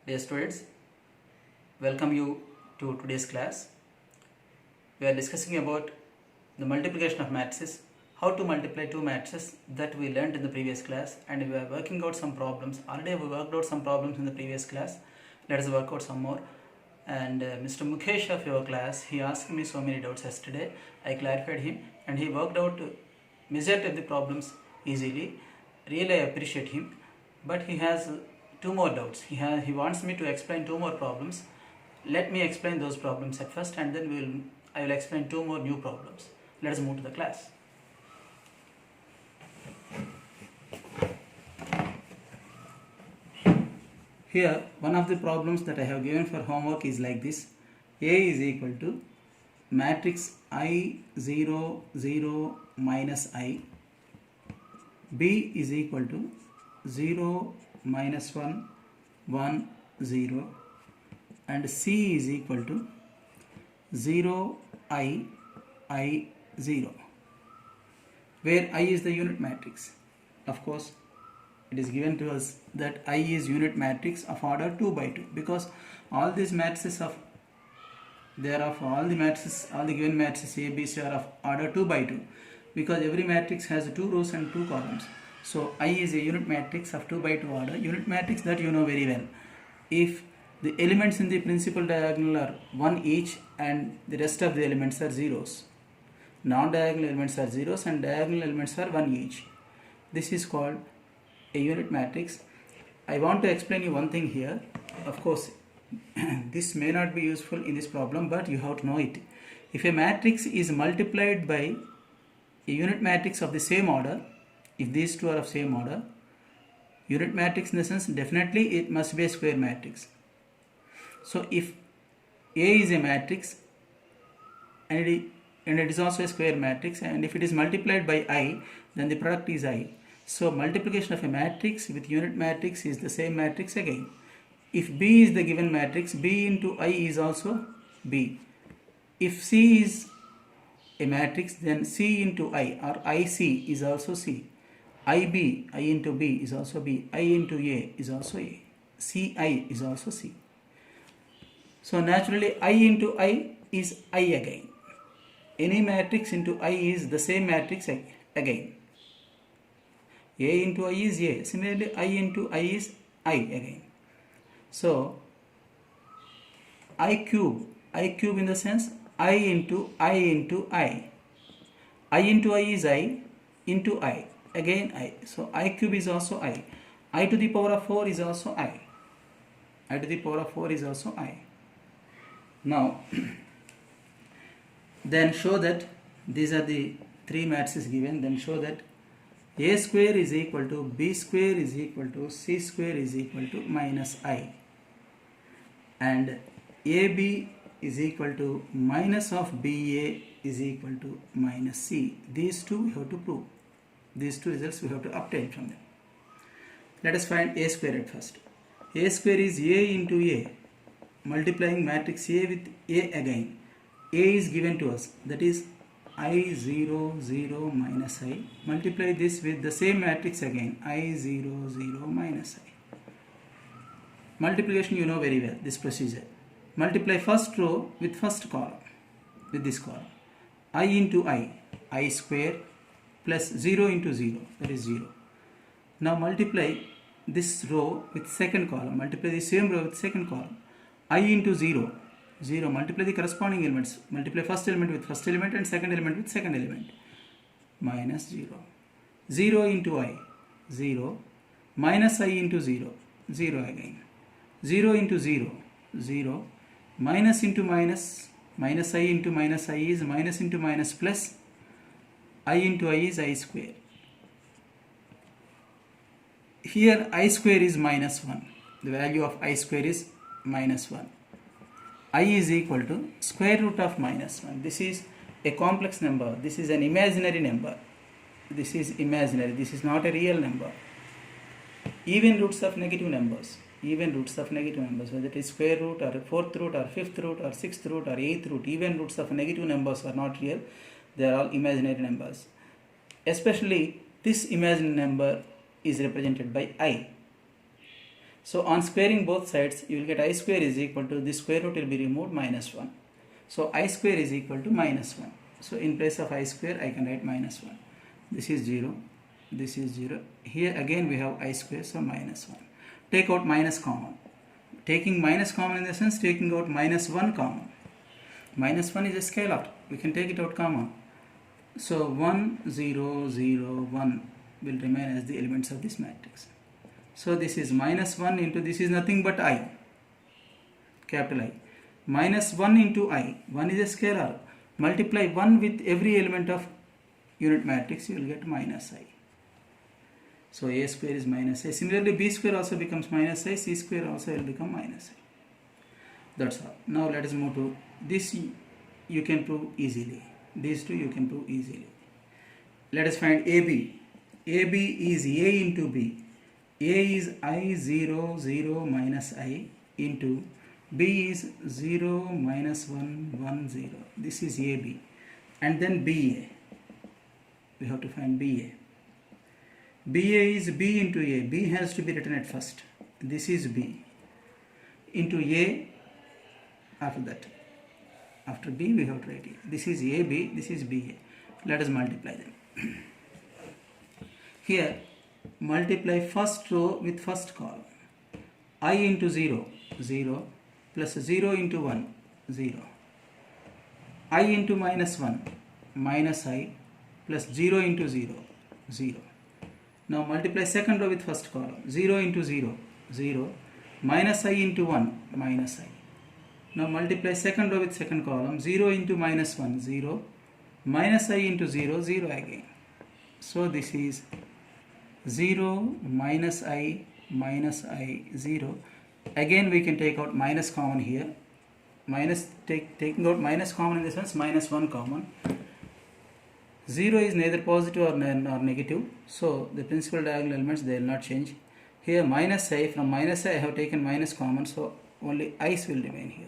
Dear students, welcome you to today's class. We are discussing about the multiplication of matrices, how to multiply two matrices that we learned in the previous class, and we are working out some problems. Already we worked out some problems in the previous class. Let us work out some more. And Mr. Mukesh of your class, he asked me so many doubts yesterday. I clarified him and he worked out majority of the problems easily. Really I appreciate him. But he has two more doubts. He wants me to explain two more problems. Let me explain those problems at first, and then I will explain two more new problems. Let us move to the class. Here, one of the problems that I have given for homework is like this. A is equal to matrix I 0 0 minus I. B is equal to 0 minus 1 1 0, and C is equal to 0 I 0, where I is the unit matrix. Of course, it is given to us that I is unit matrix of order 2 by 2, because all these matrices all the given matrices A, B, C are of order 2 by 2, because every matrix has 2 rows and 2 columns. So I is a unit matrix of 2 by 2 order, unit matrix that you know very well. If the elements in the principal diagonal are 1 each and the rest of the elements are zeros, non-diagonal elements are zeros and diagonal elements are 1 each, this is called a unit matrix. I want to explain you one thing here. Of course, this may not be useful in this problem, but you have to know it. If a matrix is multiplied by a unit matrix of the same order, if these two are of same order, unit matrix in the sense definitely it must be a square matrix. So if A is a matrix and it is also a square matrix, and if it is multiplied by I, then the product is I. So multiplication of a matrix with unit matrix is the same matrix again. If B is the given matrix, B into I is also B. If C is a matrix, then C into I or IC is also C. IB, I into B is also B. I into A is also A. CI is also C. So naturally I into I is I again. Any matrix into I is the same matrix again. A into I is A. Similarly, I into I is I again. So, I cube in the sense I into I into I. I into I is I into I. Again I. So, I cube is also I. I to the power of 4 is also I. I to the power of 4 is also I. Now, then show that these are the three matrices given. Then show that A square is equal to B square is equal to C square is equal to minus I, and AB is equal to minus of BA is equal to minus C. These two we have to prove. These two results we have to obtain from them. Let us find A square at first. A square is A into A, multiplying matrix A with A again. A is given to us, that is I 0 0 minus I. Multiply this with the same matrix again, I 0 0 minus I. Multiplication you know very well, this procedure. Multiply first row with first column, with this column. I into I square plus 0 into 0, that is 0. Now multiply this row with second column, multiply the same row with second column. I into 0, 0, multiply the corresponding elements, multiply first element with first element and second element with second element, minus 0. 0 into I, 0, minus I into 0, 0 again. 0 into 0, 0, minus into minus, minus I into minus I is minus into minus plus, I into I is I square. Here I square is minus 1, the value of I square is minus 1. I is equal to square root of minus 1. This is a complex number. This is an imaginary number. This is imaginary. This is not a real number. Even roots of negative numbers, whether it is square root or fourth root or fifth root or sixth root or eighth root, even roots of negative numbers are not real. They are all imaginary numbers. Especially this imaginary number is represented by I. So on squaring both sides, you will get I square is equal to, this square root will be removed, minus 1. So I square is equal to minus 1. So in place of I square, I can write minus 1. This is 0. This is 0. Here again we have I square, so minus 1. Take out minus common. Taking minus common in the sense taking out minus 1 common. Minus 1 is a scalar. We can take it out common. So 1, 0, 0, 1 will remain as the elements of this matrix. So this is minus 1 into, this is nothing but I, capital I. Minus 1 into I, 1 is a scalar. Multiply 1 with every element of unit matrix, you will get minus I. So A square is minus I. Similarly, B square also becomes minus I, C square also will become minus I. That's all. Now let us move to this. You can prove easily. These two you can prove easily. Let us find AB. AB is A into B. A is I 0, 0 minus I into B is 0 minus 1, 1, 0. This is AB. And then BA. We have to find BA. BA is B into A. B has to be written at first. This is B. Into A after that. After B we have to write A. This is AB, this is BA. Let us multiply them. Here, multiply first row with first column. I into 0, 0 plus 0 into 1, 0. I into minus 1, minus I plus 0 into 0, 0. Now multiply second row with first column. 0 into 0, 0. Minus I into 1, minus I. Now multiply second row with second column. 0 into minus 1, 0. Minus I into 0, 0 again. So this is 0 minus I, 0. Again we can take out minus common here. Taking out minus common in the sense minus 1 common. 0 is neither positive or negative. So the principal diagonal elements, they will not change. Here minus I, from minus I have taken minus common. So only i's will remain here.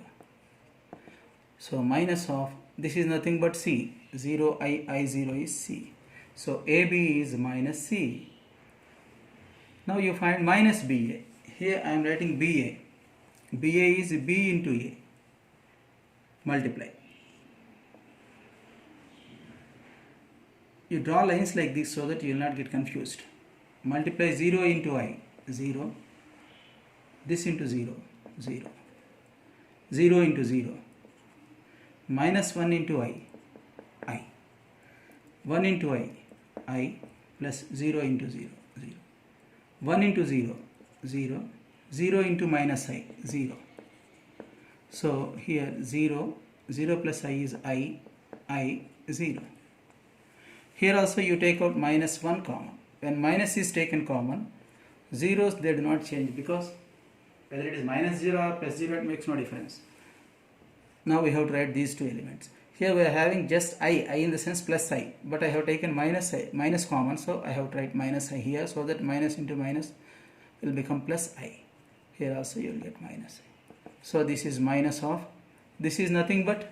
So minus of, this is nothing but C. 0 I 0 is C. So AB is minus C. Now you find minus BA. Here I am writing BA. BA is B into A. Multiply. You draw lines like this so that you will not get confused. Multiply 0 into I, 0. This into 0, 0. 0 into 0. Minus 1 into I. 1 into I plus 0 into 0, 0. 1 into 0, 0. 0 into minus I, 0. So here 0, 0 plus I is I, 0. Here also you take out minus 1 common. When minus is taken common, zeros, they do not change, because whether it is minus 0 or plus 0, it makes no difference. Now we have to write these two elements. Here we are having just I in the sense plus I, but I have taken minus common, so I have to write minus I here, so that minus into minus will become plus I. Here also you will get minus I. So this is minus of, this is nothing but,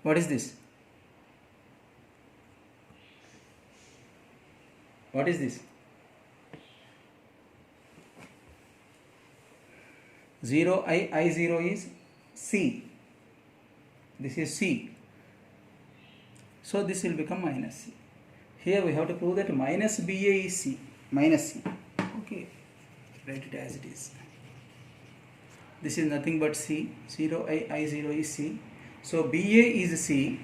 what is this? What is this? 0 I 0 is C. This is C. So this will become minus C. Here we have to prove that minus BA is C. Minus C. Okay. Write it as it is. This is nothing but C. 0 I 0 is C. So BA is C.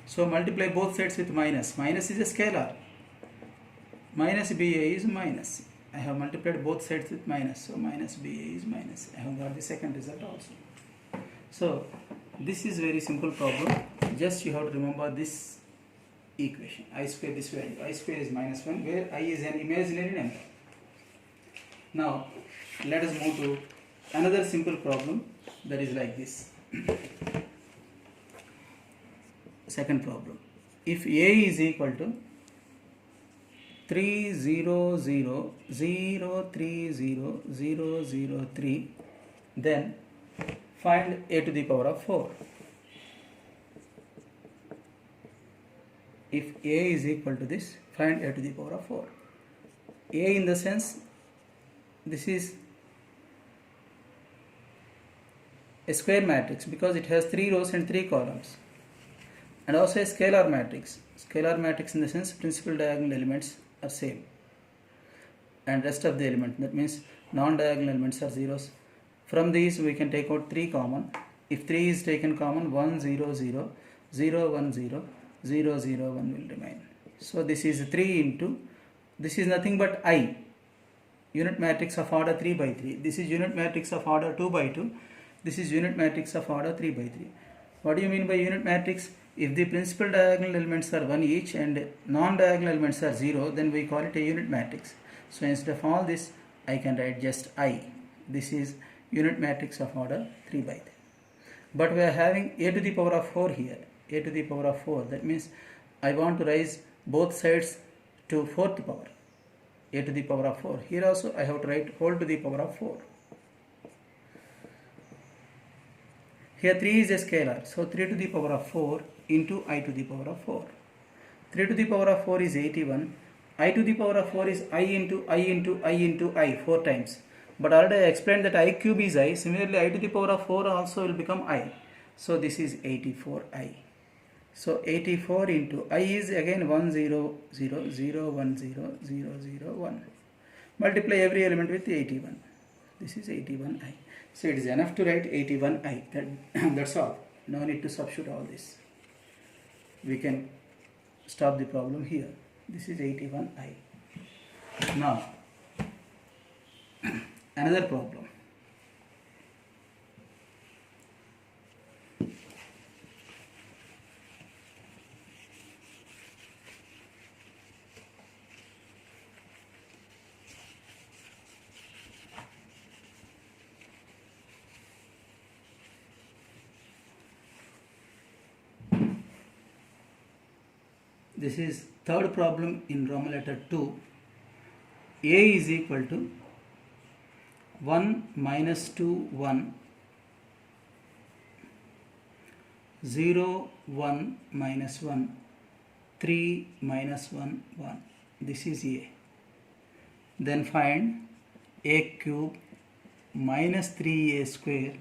So multiply both sides with minus. Minus is a scalar. Minus BA is minus C. I have multiplied both sides with minus. So minus BA is minus C. I have got the second result also. So this is very simple problem. Just you have to remember this equation. I square, this value. I square is minus 1, where I is an imaginary number. Now let us move to another simple problem that is like this. Second problem. If A is equal to 3 0 0 0 3 0 0 0 3, then find a to the power of 4. If A is equal to this, find a to the power of 4. A in the sense this is a square matrix because it has 3 rows and 3 columns, and also a scalar matrix. Scalar matrix in the sense principal diagonal elements are same and rest of the element, that means non-diagonal elements are zeros. From these we can take out 3 common. If 3 is taken common, 1 0 0 0 1 0 0 0 1 will remain. So this is 3 into, this is nothing but I, unit matrix of order 3 by 3. This is unit matrix of order 2 by 2. This is unit matrix of order 3 by 3. What do you mean by unit matrix? If the principal diagonal elements are 1 each and non-diagonal elements are 0, then we call it a unit matrix. So instead of all this, I can write just I. This is unit matrix of order 3 by 3. But we are having a to the power of 4 here. A to the power of 4. That means I want to raise both sides to 4th power. A to the power of 4. Here also I have to write whole to the power of 4. Here 3 is a scalar. So 3 to the power of 4 into I to the power of 4. 3 to the power of 4 is 81. I to the power of 4 is I into I into I into I 4 times. But already I explained that I cube is I. Similarly, I to the power of 4 also will become I. So this is 84I. So 84 into I is again 1 0 0 0 1 0 0 0 1. Multiply every element with 81. This is 81I. So it is enough to write 81I. That's all. No need to substitute all this. We can stop the problem here. This is 81I. Now, another problem. This is third problem in Roman letter 2. A is equal to 1 minus 2 1 0 1 minus 1 3 minus 1 1. This is A. Then find A cube minus 3A square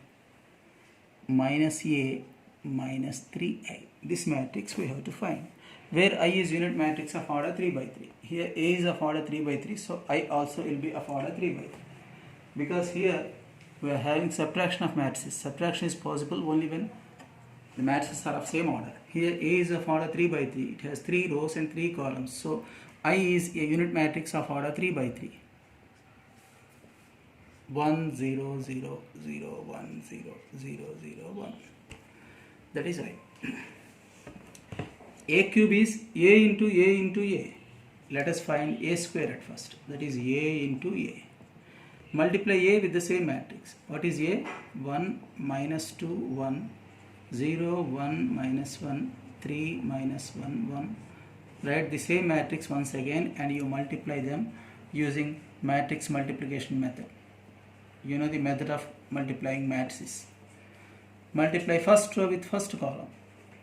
minus A minus 3I. This matrix we have to find, where I is unit matrix of order 3 by 3. Here A is of order 3 by 3, so I also will be of order 3 by 3. Because here we are having subtraction of matrices. Subtraction is possible only when the matrices are of same order. Here A is of order 3 by 3. It has 3 rows and 3 columns. So I is a unit matrix of order 3 by 3. 1 0 0 0 1 0 0 0 1. That is right. A cube is A into A into A. Let us find A square at first. That is A into A. Multiply A with the same matrix. What is A? 1 minus 2 1 0 1 minus 1 3 minus 1 1. Write the same matrix once again and you multiply them using matrix multiplication method. You know the method of multiplying matrices. Multiply first row with first column.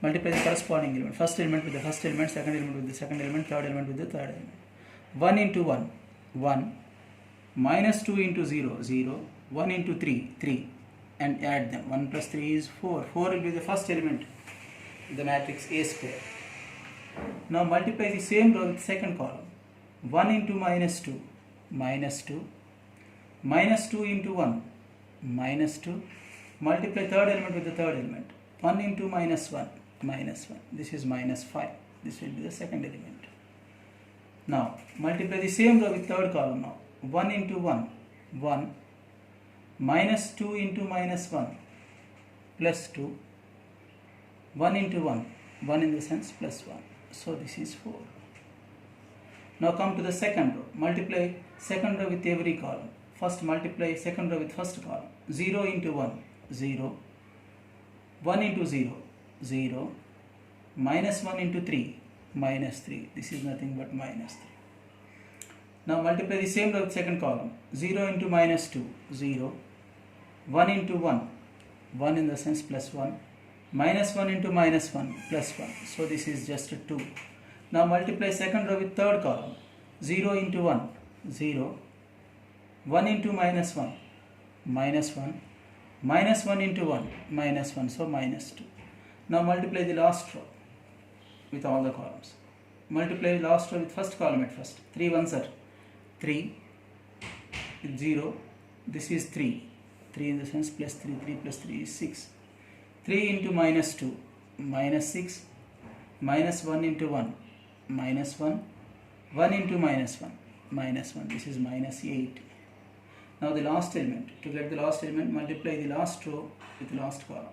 Multiply the corresponding element. First element with the first element, second element with the second element, third element with the third element. 1 into 1, 1. Minus 2 into 0, 0. 1 into 3, 3. And add them. 1 plus 3 is 4. 4 will be the first element in the matrix A square. Now multiply the same row with the second column. 1 into minus 2, minus 2. Minus 2 into 1, minus 2. Multiply third element with the third element. 1 into minus 1, minus 1. This is minus 5. This will be the second element. Now multiply the same row with third column now. 1 into 1, 1. Minus 2 into minus 1, plus 2. 1 into 1, 1 in the sense plus 1. So this is 4. Now come to the second row. Multiply second row with every column. First multiply second row with first column. 0 into 1, 0. 1 into 0, 0. Minus 1 into 3, minus 3. This is nothing but minus 3. Now multiply the same row with second column. 0 into minus 2, 0. 1 into 1, 1 in the sense plus 1. Minus 1 into minus 1, plus 1. So this is just a 2. Now multiply second row with third column. 0 into 1, 0. 1 into minus 1, minus 1, minus 1 into 1, minus 1, so minus 2. Now multiply the last row with all the columns. Multiply the last row with first column at first. 3 ones are 3, 0, this is 3. 3 in the sense plus 3, 3 plus 3 is 6. 3 into minus 2, minus 6, minus 1 into 1, minus 1, 1 into minus 1, minus 1, this is minus 8. Now the last element, to get the last element, multiply the last row with the last column.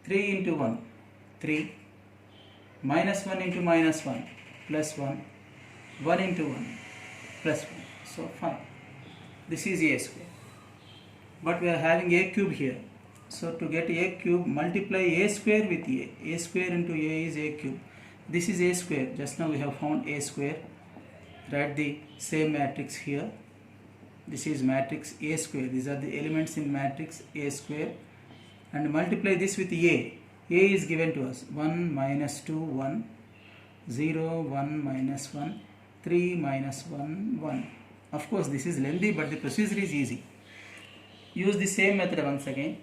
3 into 1, 3, minus 1 into minus 1, plus 1, 1 into 1, plus 1, so 5. This is a square. But we are having a cube here. So to get a cube, multiply a square with a. A square into a is a cube. This is a square. Just now we have found a square. Write the same matrix here. This is matrix A square. These are the elements in matrix A square. And multiply this with A. A is given to us. 1 minus 2, 1. 0, 1 minus 1. 3 minus 1, 1. Of course this is lengthy, but the procedure is easy. Use the same method once again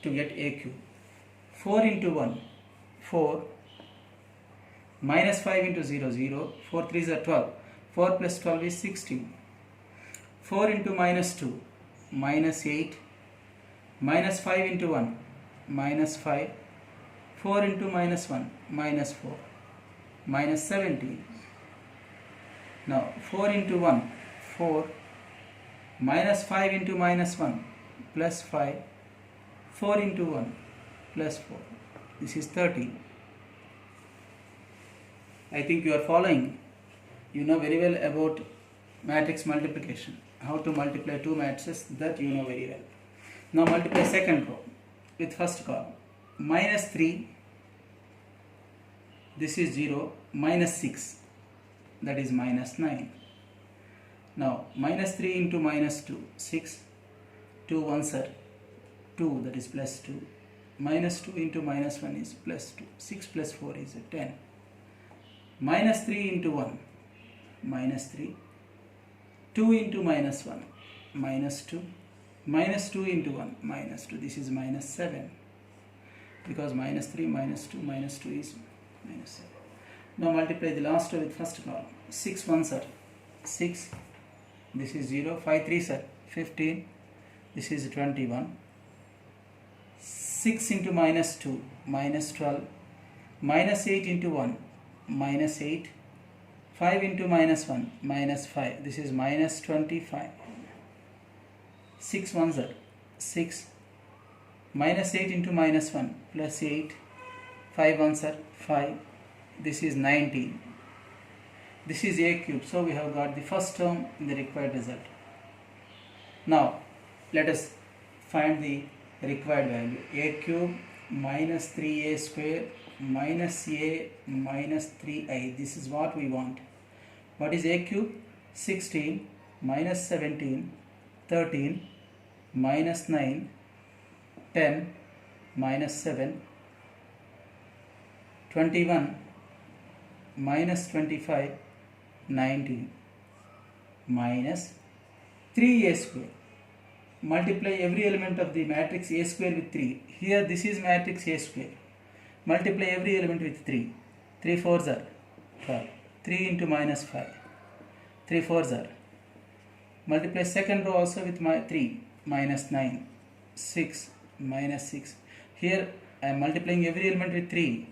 to get a cube. 4 into 1, 4. Minus 5 into 0, 0. 4 3s are 12. 4 plus 12 is 16. 4 into minus 2, minus 8. Minus 5 into 1, minus 5. 4 into minus 1, minus 4. Minus 17. Now 4 into 1, 4. Minus 5 into minus 1, plus 5. 4 into 1, plus 4. This is 13. I think you are following. You know very well about matrix multiplication. How to multiply two matrices, that you know very well. Now multiply second row with first column. Minus 3, this is 0, minus 6, that is minus 9. Now minus 3 into minus 2, 6. 2 ones are 2, that is plus 2. Minus 2 into minus 1 is plus 2. 6 plus 4 is 10. Minus 3 into 1, minus 3. 2 into minus 1, minus 2. Minus 2 into 1, minus 2. This is minus 7. Because minus 3, minus 2, minus 2 is minus 7. Now multiply the last row with first column. 6 ones are 6. This is 0. 5 3s are 15. This is 21. 6 into minus 2, minus 12. Minus 8 into 1, minus 8. 5 into minus 1, minus 5. This is minus 25. 6 ones are 6. Minus 8 into minus 1, plus 8. 5 ones are 5. This is 19. This is a cube. So we have got the first term in the required result. Now let us find the required value. A cube minus 3a square minus a minus 3i. This is what we want. What is a cube? 16 minus 17, 13 minus 9, 10 minus 7, 21 minus 25, 19 minus 3a square. Multiply every element of the matrix A square with 3. Here this is matrix A square. Multiply every element with 3. 3 4s are 12. 3 into minus 5. 3 4s are. Multiply second row also with 3. Minus 9. 6. Minus 6. Here I am multiplying every element with 3.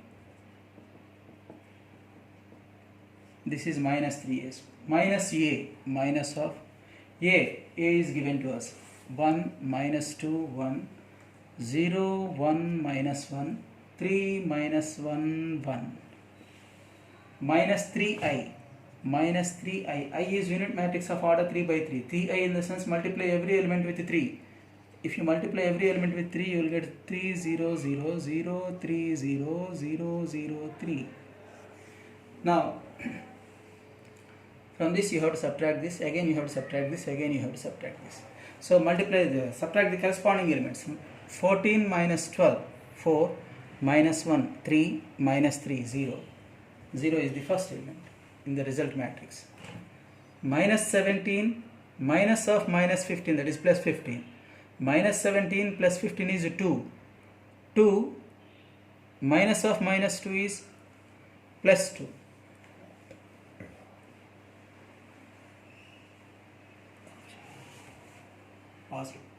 This is minus 3a. Minus a. Minus of a. A is given to us. 1 minus 2, 1. 0, 1 minus 1. 3 minus 1, 1. Minus 3i. Minus 3i. I is unit matrix of order 3 by 3. 3i in the sense multiply every element with 3. If you multiply every element with 3, you will get 3 0 0 0 3 0 0 0 3. Now from this you have to subtract this, again you have to subtract this, again you have to subtract this. So subtract the corresponding elements. 14 minus 12, 4, minus 1, 3, minus 3, 0. 0 is the first element in the result matrix. Minus 17, minus of minus 15, that is plus 15, minus 17 plus 15 is 2, 2 minus of minus 2 is plus 2. Awesome.